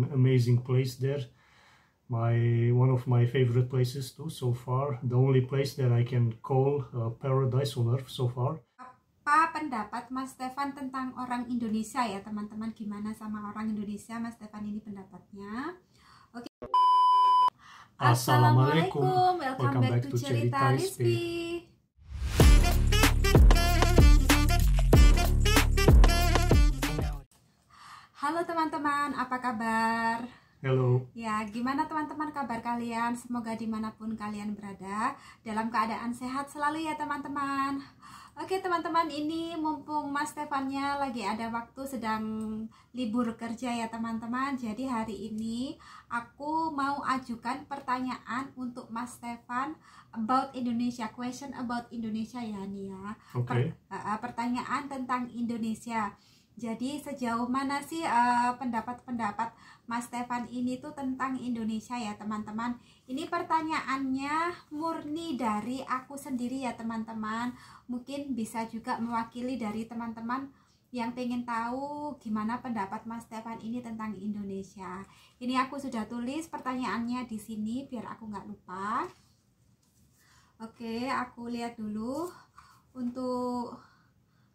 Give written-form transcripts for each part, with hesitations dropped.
an amazing place there. One of my favorite places too so far. The only place that I can call paradise on earth so far. Apa pendapat Mas Stefan tentang orang Indonesia ya teman-teman? Gimana sama orang Indonesia Mas Stefan ini pendapatnya? Oke. Assalamualaikum, welcome back to Cerita Rizky. Halo teman-teman, apa kabar? Halo. Ya, gimana teman-teman kabar kalian? Semoga dimanapun kalian berada dalam keadaan sehat selalu ya teman-teman. Oke teman-teman, ini mumpung Mas Stefannya lagi ada waktu, sedang libur kerja ya teman-teman. Jadi hari ini aku mau ajukan pertanyaan untuk Mas Stefan about Indonesia, question about Indonesia ya Nia. Okay. Pertanyaan tentang Indonesia. Jadi sejauh mana sih pendapat-pendapat Mas Stefan ini tuh tentang Indonesia ya teman-teman. Ini pertanyaannya murni dari aku sendiri ya teman-teman. Mungkin bisa juga mewakili dari teman-teman yang pengen tahu gimana pendapat Mas Stefan ini tentang Indonesia. Ini aku sudah tulis pertanyaannya di sini biar aku nggak lupa. Oke, aku lihat dulu untuk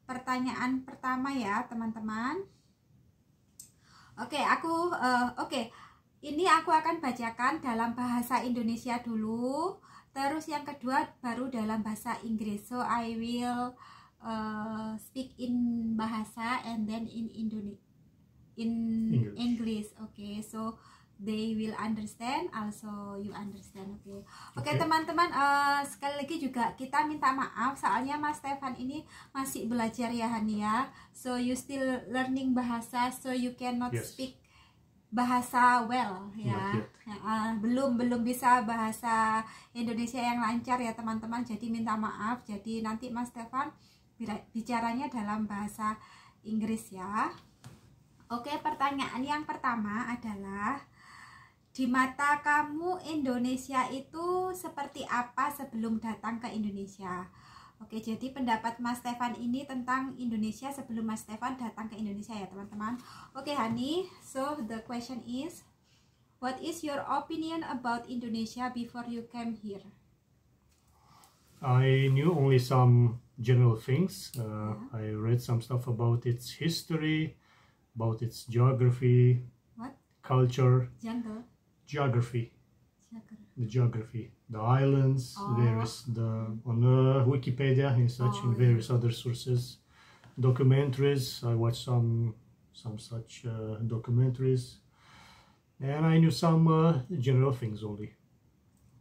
pertanyaan pertama ya teman-teman. Oke, ini aku akan bacakan dalam bahasa Indonesia dulu, terus yang kedua baru dalam bahasa Inggris. So I will speak in bahasa and then in English. Okay, so they will understand, also you understand. Oke, teman-teman, sekali lagi juga kita minta maaf soalnya Mas Stefan ini masih belajar ya Hania. So you still learning bahasa, so you cannot speak bahasa well ya. Belum bisa bahasa Indonesia yang lancar ya teman-teman. Jadi minta maaf. Jadi nanti Mas Stefan bicaranya dalam bahasa Inggris ya. Oke, pertanyaan yang pertama adalah, di mata kamu Indonesia itu seperti apa sebelum datang ke Indonesia? Oke, jadi pendapat Mas Stefan ini tentang Indonesia sebelum Mas Stefan datang ke Indonesia ya teman-teman. Oke Hani, so the question is, what is your opinion about Indonesia before you came here? I knew only some general things. I read some stuff about its history, about its geography, culture. Geography, the islands, various on Wikipedia and such, and various other sources, documentaries. I watched some such documentaries, and I knew some general things only.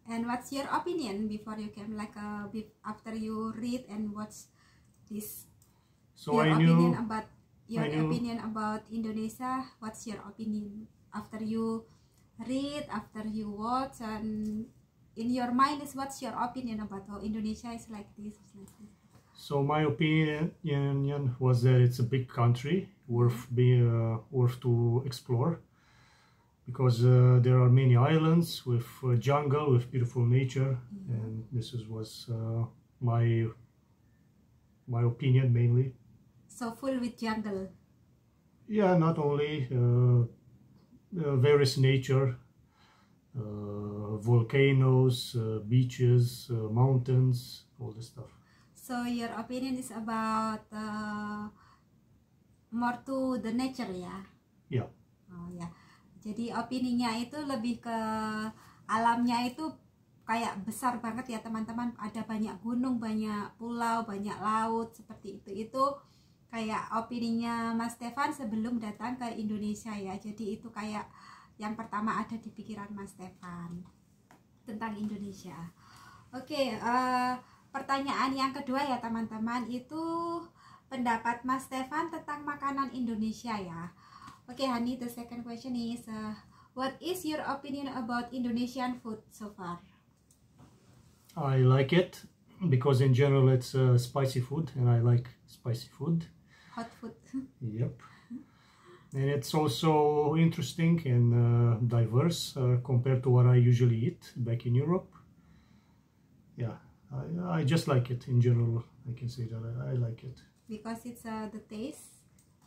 And what's your opinion before you came? Like after you read and watch this, so your opinion about Indonesia. What's your opinion after you read, after you watch, and in your mind is what's your opinion about how Indonesia is like this? So my opinion was that it's a big country, worth to explore, because there are many islands with jungle, with beautiful nature, and this was my opinion mainly. So full with jungle. Yeah, not only. Various nature, volcanoes, beaches, mountains, all this stuff. So your opinion is about more to the nature ya? Yeah. Oh ya. Jadi opininya itu lebih ke alamnya, itu kayak besar banget ya teman-teman. Ada banyak gunung, banyak pulau, banyak laut, seperti itu. Itu kayak opininya Mas Stefan sebelum datang ke Indonesia ya. Jadi itu kayak yang pertama ada di pikiran Mas Stefan tentang Indonesia. Oke, pertanyaan yang kedua ya teman-teman, itu pendapat Mas Stefan tentang makanan Indonesia ya. Oke Hani, the second question is, what is your opinion about Indonesian food so far? I like it because in general it's spicy food, and I like spicy food. Hot food. Yep. And it's also interesting and diverse compared to what I usually eat back in Europe. Yeah, I just like it in general. I can say that I like it. Because it's the taste?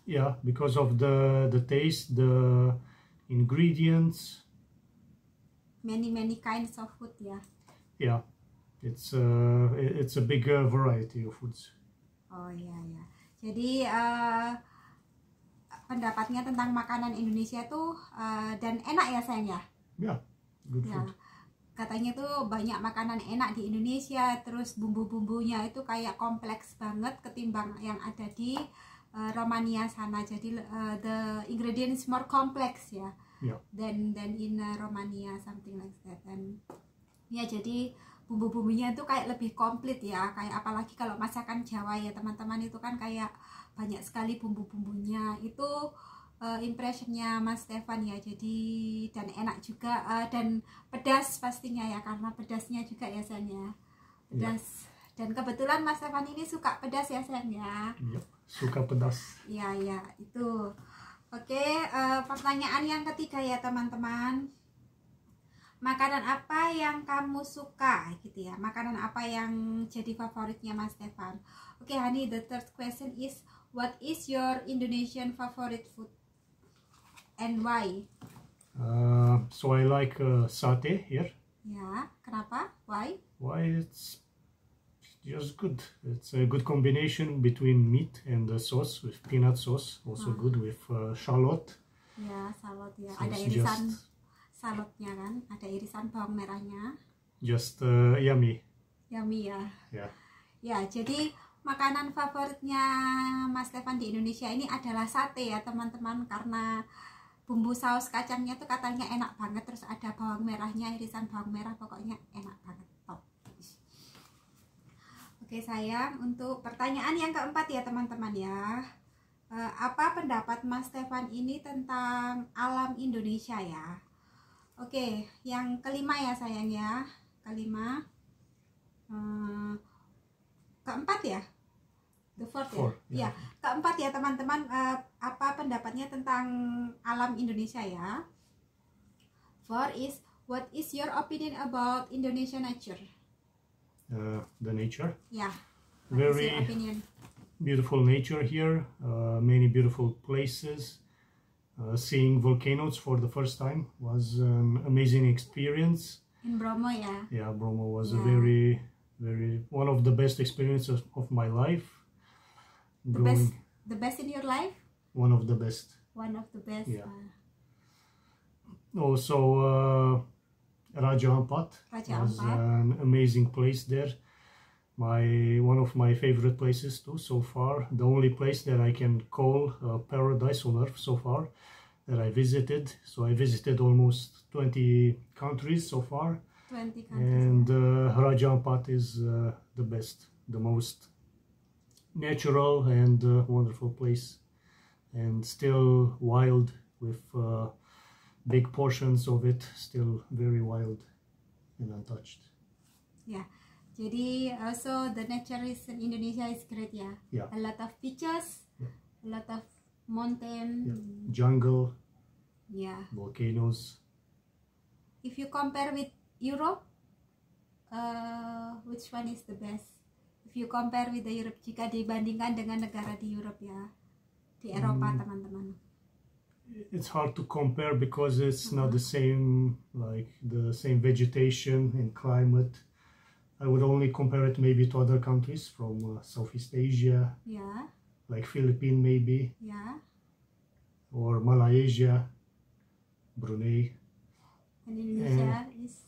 Yeah, because of the taste, the ingredients. Many kinds of food ya. Yeah, it's a big variety of foods. Oh iya ya. Jadi pendapatnya tentang makanan Indonesia tuh dan enak ya sayang ya. Yeah, good Ya. food. Katanya tuh banyak makanan enak di Indonesia, terus bumbu-bumbunya itu kayak kompleks banget ketimbang yang ada di Romania sana. Jadi the ingredients more complex ya. Yeah. than in Romania, something like that. Dan ya jadi bumbu-bumbunya itu kayak lebih komplit ya, kayak apalagi kalau masakan Jawa ya teman-teman, itu kan kayak banyak sekali bumbu-bumbunya. Itu impressionnya Mas Stefan ya. Jadi dan enak juga dan pedas pastinya ya, karena pedasnya juga ya sayang ya, pedas. Dan kebetulan Mas Stefan ini suka pedas ya sayang ya. Yep, suka pedas. Iya ya itu. Oke, pertanyaan yang ketiga ya teman-teman. Makanan apa yang kamu suka gitu ya? Makanan apa yang jadi favoritnya Mas Stefan? Oke, Hani, the third question is, what is your Indonesian favorite food and why? So I like satay here. Ya, kenapa? Why? Why? It's just good. It's a good combination between meat and the sauce with peanut sauce. Also good with shallot. Ya, salad ya. So Ada it's irisan just- salotnya kan? Ada irisan bawang merahnya. Just yummy. Yummy ya. Yeah. Ya, jadi makanan favoritnya Mas Stefan di Indonesia ini adalah sate ya teman-teman, karena bumbu saus kacangnya tuh katanya enak banget, terus ada bawang merahnya, irisan bawang merah, pokoknya enak banget, top. Oke sayang, untuk pertanyaan yang keempat ya teman-teman ya, apa pendapat Mas Stefan ini tentang alam Indonesia ya? Oke, yang kelima ya sayang ya, kelima. Keempat ya, the fourth Four, ya, ya. Keempat ya teman-teman, apa pendapatnya tentang alam Indonesia ya. Four is, what is your opinion about Indonesian nature? The nature. Ya, what is Very your opinion? beautiful nature here. Many beautiful places. Seeing volcanoes for the first time was an amazing experience. In Bromo ya. Yeah, Bromo was a Yeah. very one of the best experiences of my life. The best in your life? One of the best. One of the best. Yeah. Also, Raja Ampat Raja was Ampat. an amazing place there. One of my favorite places too so far. The only place that I can call paradise on earth so far that I visited. So I visited almost 20 countries so far. 20 countries. And Raja Ampat is the best, the most natural and wonderful place, and still wild with big portions of it, still very wild and untouched. Ya, jadi also the nature is in Indonesia is great ya. Yeah. A lot of beaches, Yeah. a lot of mountain. Yeah. Jungle, Ya. volcanoes. If you compare with Europe, which one is the best? If you compare with the Europe, jika dibandingkan dengan negara di Europe ya, di Eropa teman-teman. It's hard to compare because it's not the same, like the same vegetation and climate. I would only compare it maybe to other countries from Southeast Asia, Ya, like Philippines maybe, ya. or Malaysia, Brunei. And Indonesia is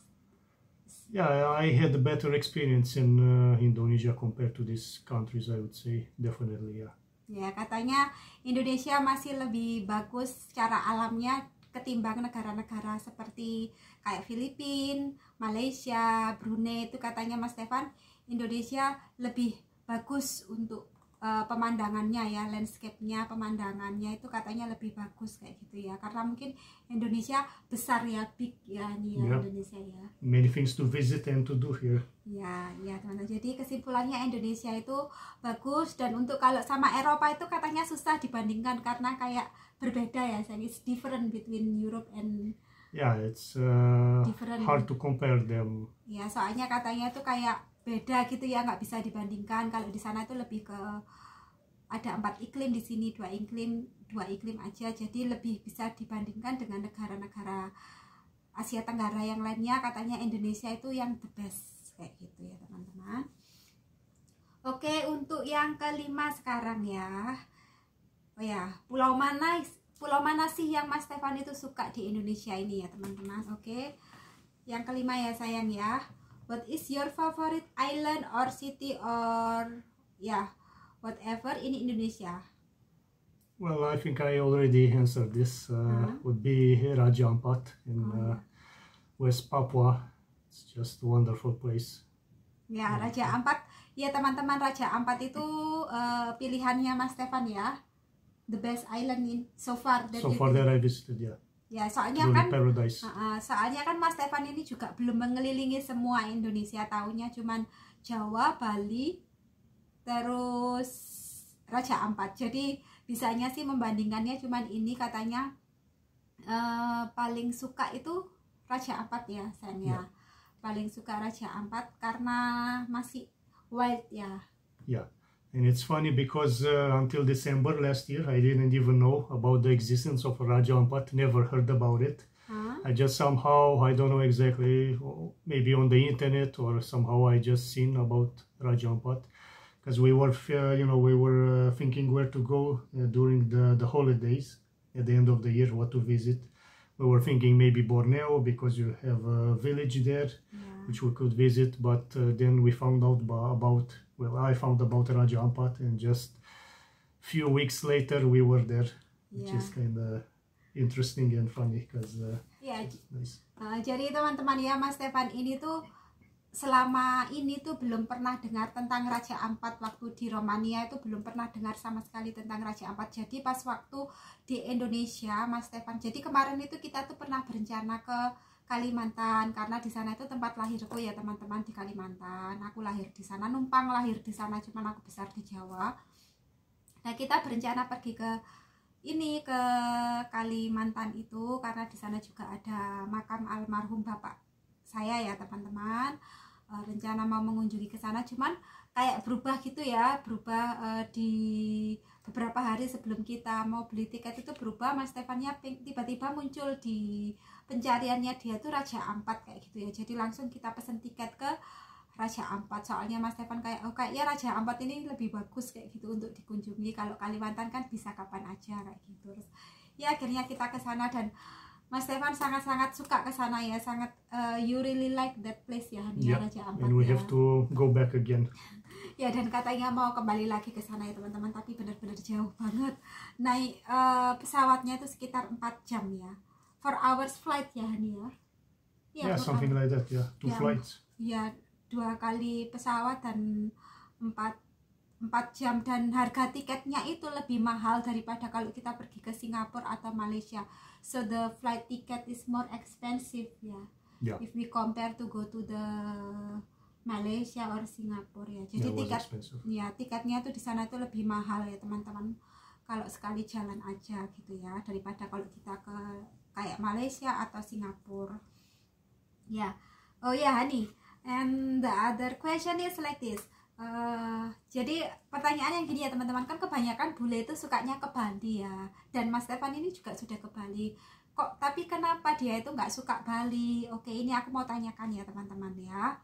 Yeah, I had a better experience in Indonesia compared to these countries, I would say, definitely, yeah. ya, katanya Indonesia masih lebih bagus secara alamnya ketimbang negara-negara seperti kayak Filipina, Malaysia, Brunei. Itu katanya Mas Stefan, Indonesia lebih bagus untuk pemandangannya ya, landscape-nya, pemandangannya itu katanya lebih bagus kayak gitu ya, karena mungkin Indonesia besar ya, big ya nih ya. Yeah. Indonesia ya. Many things to visit and to do here. Ya, ya teman-teman. Jadi kesimpulannya Indonesia itu bagus, dan untuk kalau sama Eropa itu katanya susah dibandingkan karena kayak berbeda ya, it's different between Europe and Yeah, it's Different. hard to compare them. ya, soalnya katanya itu kayak beda gitu ya, nggak bisa dibandingkan. Kalau di sana itu lebih ke ada 4 iklim di sini, 2 iklim aja, jadi lebih bisa dibandingkan dengan negara-negara Asia Tenggara yang lainnya. Katanya Indonesia itu yang the best kayak gitu ya teman-teman. Oke, untuk yang kelima sekarang ya. Oh ya, pulau mana sih yang Mas Stefan itu suka di Indonesia ini ya teman-teman. Oke, yang kelima ya sayang ya. What is your favorite island or city or whatever in Indonesia? Well, I think I already answered this. Would be Raja Ampat in West Papua. It's just a wonderful place. Ya, Raja Ampat. Ya teman-teman, Raja Ampat itu pilihannya Mas Stefan ya. The best island in so far that I visited, ya. Ya, soalnya Truly kan paradise. Soalnya kan Mas Stefan ini juga belum mengelilingi semua Indonesia, tahunya cuman Jawa, Bali, terus Raja Ampat. Jadi bisanya sih membandingkannya cuman ini, katanya paling suka itu Raja Ampat ya sayang ya. Paling suka Raja Ampat karena masih wild ya. Yeah, and it's funny because until December last year I didn't even know about the existence of Raja Ampat, never heard about it. I just somehow, I don't know exactly, maybe on the internet or somehow I just seen about Raja Ampat, because we were thinking where to go during the holidays at the end of the year, what to visit. We were thinking maybe Borneo because you have a village there, which we could visit, but then we found out I found about Raja Ampat, and just few weeks later we were there, which is kind of interesting and funny because nice. Jadi teman-teman ya, Mas Stefan ini tuh selama ini tuh belum pernah dengar tentang Raja Ampat. Waktu di Romania itu belum pernah dengar sama sekali tentang Raja Ampat. Jadi pas waktu di Indonesia Mas Stefan, jadi kemarin itu kita tuh pernah berencana ke Kalimantan, karena di sana itu tempat lahirku ya teman-teman, di Kalimantan. Aku lahir di sana, numpang lahir di sana, cuman aku besar di Jawa. Nah, kita berencana pergi ke Kalimantan itu karena di sana juga ada makam almarhum bapak saya ya teman-teman. Rencana mau mengunjungi ke sana, cuman kayak berubah gitu ya, di beberapa hari sebelum kita mau beli tiket itu berubah. Mas Stefannya tiba-tiba muncul di pencariannya dia tuh Raja Ampat kayak gitu ya. Jadi langsung kita pesen tiket ke Raja Ampat, soalnya Mas Stefan kayaknya Raja Ampat ini lebih bagus kayak gitu untuk dikunjungi. Kalau Kalimantan kan bisa kapan aja kayak gitu. Terus ya akhirnya kita ke sana, dan Mas Stefan sangat-sangat suka ke sana ya, sangat you really like that place ya, Raja Ampat. And we have to go back again. Ya, dan katanya mau kembali lagi ke sana ya teman-teman, tapi benar-benar jauh banget. Naik pesawatnya itu sekitar 4 jam ya. 4 hours flight ya Hani ya. Something like that ya. 2 flights. Ya, 2 kali pesawat dan 4 jam, dan harga tiketnya itu lebih mahal daripada kalau kita pergi ke Singapura atau Malaysia. So the flight ticket is more expensive ya. If we compare to go to the Malaysia or Singapura ya. Jadi tiketnya tuh di sana tuh lebih mahal ya teman-teman. Kalau sekali jalan aja gitu ya, daripada kalau kita ke kayak Malaysia atau Singapura. Ya. Oh ya Hani. And the other question is like this. Jadi pertanyaan yang gini ya teman-teman, kan kebanyakan bule itu sukanya ke Bali ya, dan Mas Stefan ini juga sudah ke Bali kok, tapi kenapa dia itu nggak suka Bali? Oke, ini aku mau tanyakan ya teman-teman ya.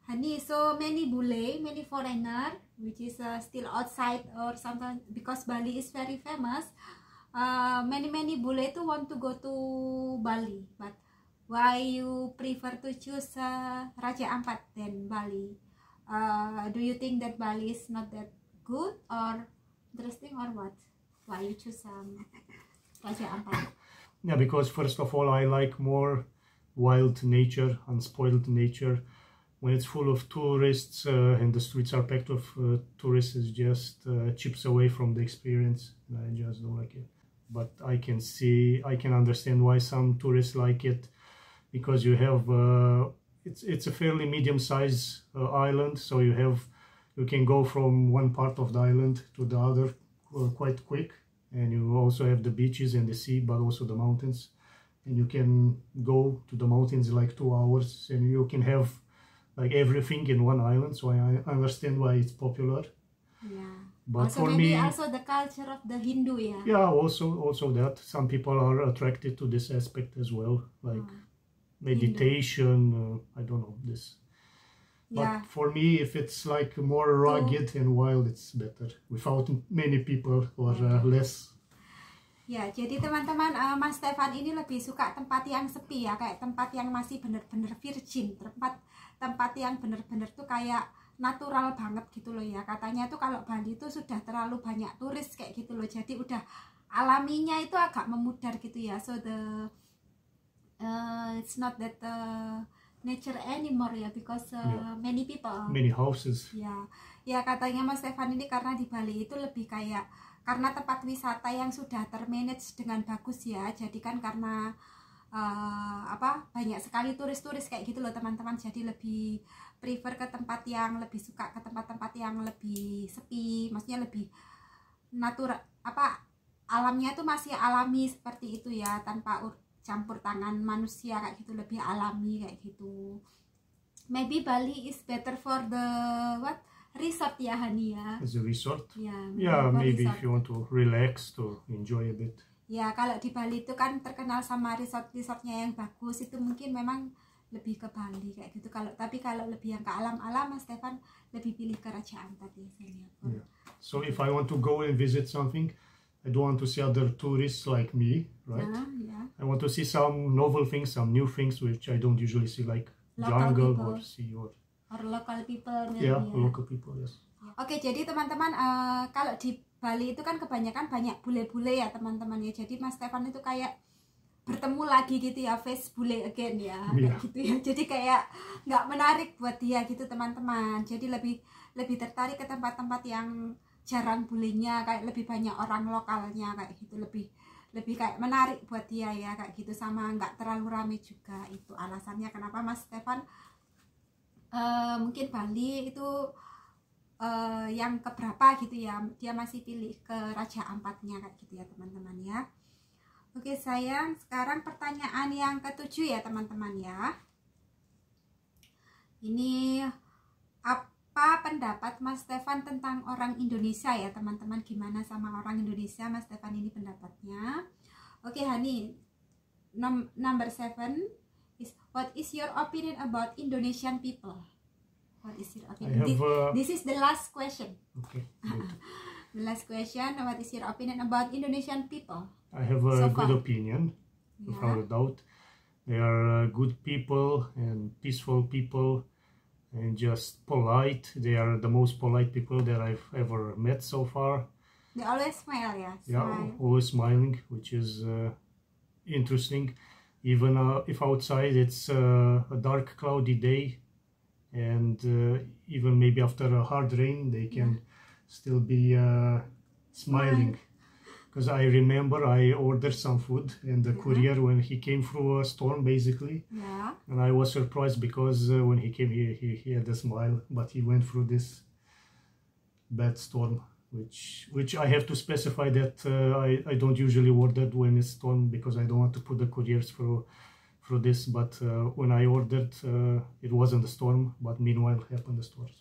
Honey, so many bule, many foreigner which is still outside or something, because Bali is very famous. Many bule itu want to go to Bali, but why you prefer to choose Raja Ampat than Bali? Do you think that Bali is not that good or interesting, or what? Why you choose Raja Ampat? Yeah, because first of all I like more wild nature, unspoiled nature. When it's full of tourists and the streets are packed of tourists, it just chips away from the experience. I just don't like it. But I can understand why some tourists like it, because you have it's a fairly medium-sized island, so you can go from one part of the island to the other quite quick, and you also have the beaches and the sea, but also the mountains, and you can go to the mountains in like 2 hours, and you can have like everything in one island. So I understand why it's popular. But also for maybe me, also the culture of the Hindu, yeah. yeah, also that some people are attracted to this aspect as well, like meditation. I don't know this. But for me, if it's like more rugged and wild, it's better without many people or less. Ya, jadi teman-teman, Mas Stefan ini lebih suka tempat yang sepi ya, kayak tempat yang masih bener-bener virgin, tempat yang bener-bener tuh kayak natural banget gitu loh ya. Katanya tuh kalau Bali itu sudah terlalu banyak turis kayak gitu loh, jadi udah alaminya itu agak memudar gitu ya. So it's not that nature anymore ya, because many people, many houses. Ya katanya Mas Stefan ini karena di Bali itu lebih kayak karena tempat wisata yang sudah termanage dengan bagus ya, jadi kan karena banyak sekali turis-turis kayak gitu loh teman-teman, jadi lebih prefer ke tempat yang lebih suka ke tempat-tempat yang lebih sepi, maksudnya lebih natural, alamnya tuh masih alami seperti itu ya, tanpa campur tangan manusia kayak gitu, lebih alami kayak gitu. Maybe Bali is better for the resort ya, Hani ya. As a resort? Yeah, maybe resort. If you want to relax, to enjoy a bit. Ya, kalau di Bali itu kan terkenal sama resort-resortnya yang bagus, itu mungkin memang lebih ke Bali kayak gitu. Tapi kalau lebih yang ke alam-alam, Mas Stefan lebih pilih ke Raja Ampat biasanya. Yeah. So if I want to go and visit something, I don't want to see other tourists like me, right? Yeah. I want to see some novel things, some new things which I don't usually see, like local jungle people. or sea or Local people. Local people, yes. Oke, jadi teman-teman, kalau di Bali itu kan kebanyakan banyak bule-bule ya teman-teman ya. Jadi Mas Stefan itu kayak bertemu lagi gitu ya, face bule again ya, kayak gitu ya. Jadi kayak nggak menarik buat dia gitu teman-teman. Jadi lebih tertarik ke tempat-tempat yang jarang bulenya, kayak lebih banyak orang lokalnya kayak gitu, lebih kayak menarik buat dia ya kayak gitu, sama nggak terlalu rame juga. Itu alasannya kenapa Mas Stefan mungkin Bali itu yang keberapa gitu ya, dia masih pilih ke Raja Ampatnya kayak gitu ya teman-teman ya. Oke sayang, sekarang pertanyaan yang ke-7 ya teman-teman ya. Ini apa pendapat Mas Stefan tentang orang Indonesia ya teman-teman, gimana sama orang Indonesia Mas Stefan ini pendapatnya. Oke Hani, number 7 is, what is your opinion about Indonesian people? What is your opinion? This is the last question. Okay. The last question, what is your opinion about Indonesian people? I have a good opinion, without a doubt. They are good people and peaceful people and just polite. They are the most polite people that I've ever met so far. They always smile, yeah. Yeah, always smiling, which is interesting. Even if outside it's a dark, cloudy day, and even maybe after a hard rain, they can still be smiling. Because I remember I ordered some food, and the courier, when he came through a storm basically, and I was surprised because when he came here, he had a smile, but he went through this bad storm, which I have to specify that I don't usually order when it's storm, because I don't want to put the couriers through this, but when I ordered, it wasn't a storm, but meanwhile happened the storm.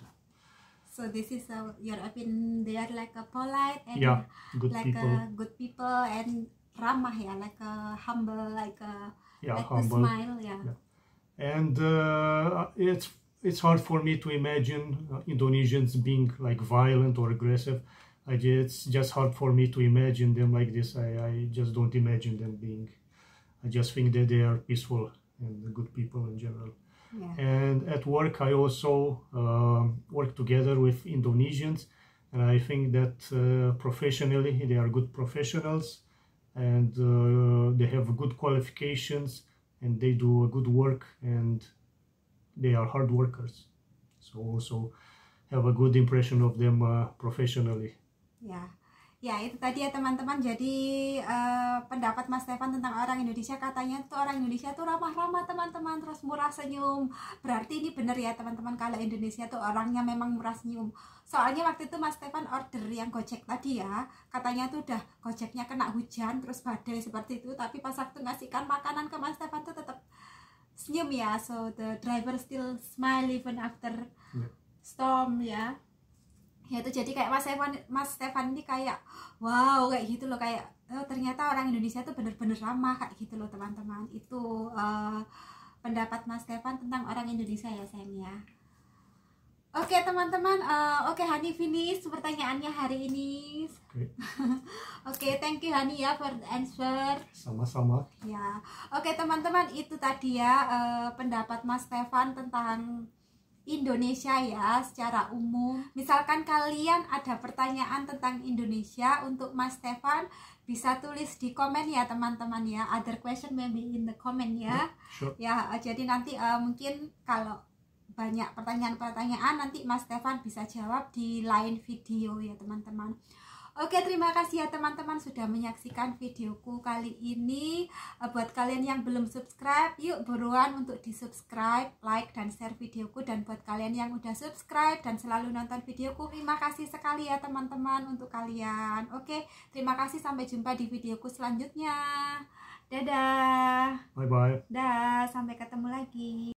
So this is your opinion. They are like a polite and good like people. Good people and ramah ya, like a humble, like humble. A smile, And it's hard for me to imagine Indonesians being like violent or aggressive. It's just hard for me to imagine them like this. I just don't imagine them being. I just think that they are peaceful and good people in general. And at work, I also work together with Indonesians, and I think that professionally they are good professionals, and they have good qualifications, and they do a good work, and they are hard workers. So also have a good impression of them professionally. Ya itu tadi ya teman-teman. Jadi pendapat Mas Stefan tentang orang Indonesia, katanya tuh orang Indonesia tuh ramah-ramah teman-teman, terus murah senyum. Berarti ini bener ya teman-teman, kalau Indonesia tuh orangnya memang murah senyum. Soalnya waktu itu Mas Stefan order yang Gojek tadi ya, katanya tuh udah Gojeknya kena hujan terus badai seperti itu, tapi pas waktu ngasihkan makanan ke Mas Stefan tuh tetap senyum ya. So the driver still smile even after storm ya. Ya itu jadi kayak Mas Stefan ini kayak wow kayak gitu loh, kayak oh, ternyata orang Indonesia tuh bener-bener ramah kayak gitu loh teman-teman. Itu pendapat Mas Stefan tentang orang Indonesia ya sayang ya. Oke teman-teman, oke Hani finish pertanyaannya hari ini. Oke, thank you Hani ya for the answer. Sama-sama. Ya, oke teman-teman, itu tadi ya pendapat Mas Stefan tentang Indonesia ya secara umum. Misalkan kalian ada pertanyaan tentang Indonesia untuk Mas Stefan, bisa tulis di komen ya teman-teman ya. Other question maybe in the comment ya. Sure. Ya, jadi nanti mungkin kalau banyak pertanyaan-pertanyaan nanti Mas Stefan bisa jawab di lain video ya teman-teman. Oke, terima kasih ya teman-teman sudah menyaksikan videoku kali ini. Buat kalian yang belum subscribe, yuk buruan untuk di subscribe, like, dan share videoku. Dan buat kalian yang udah subscribe dan selalu nonton videoku, terima kasih sekali ya teman-teman untuk kalian. Oke, terima kasih, sampai jumpa di videoku selanjutnya. Dadah. Bye-bye. Dah, sampai ketemu lagi.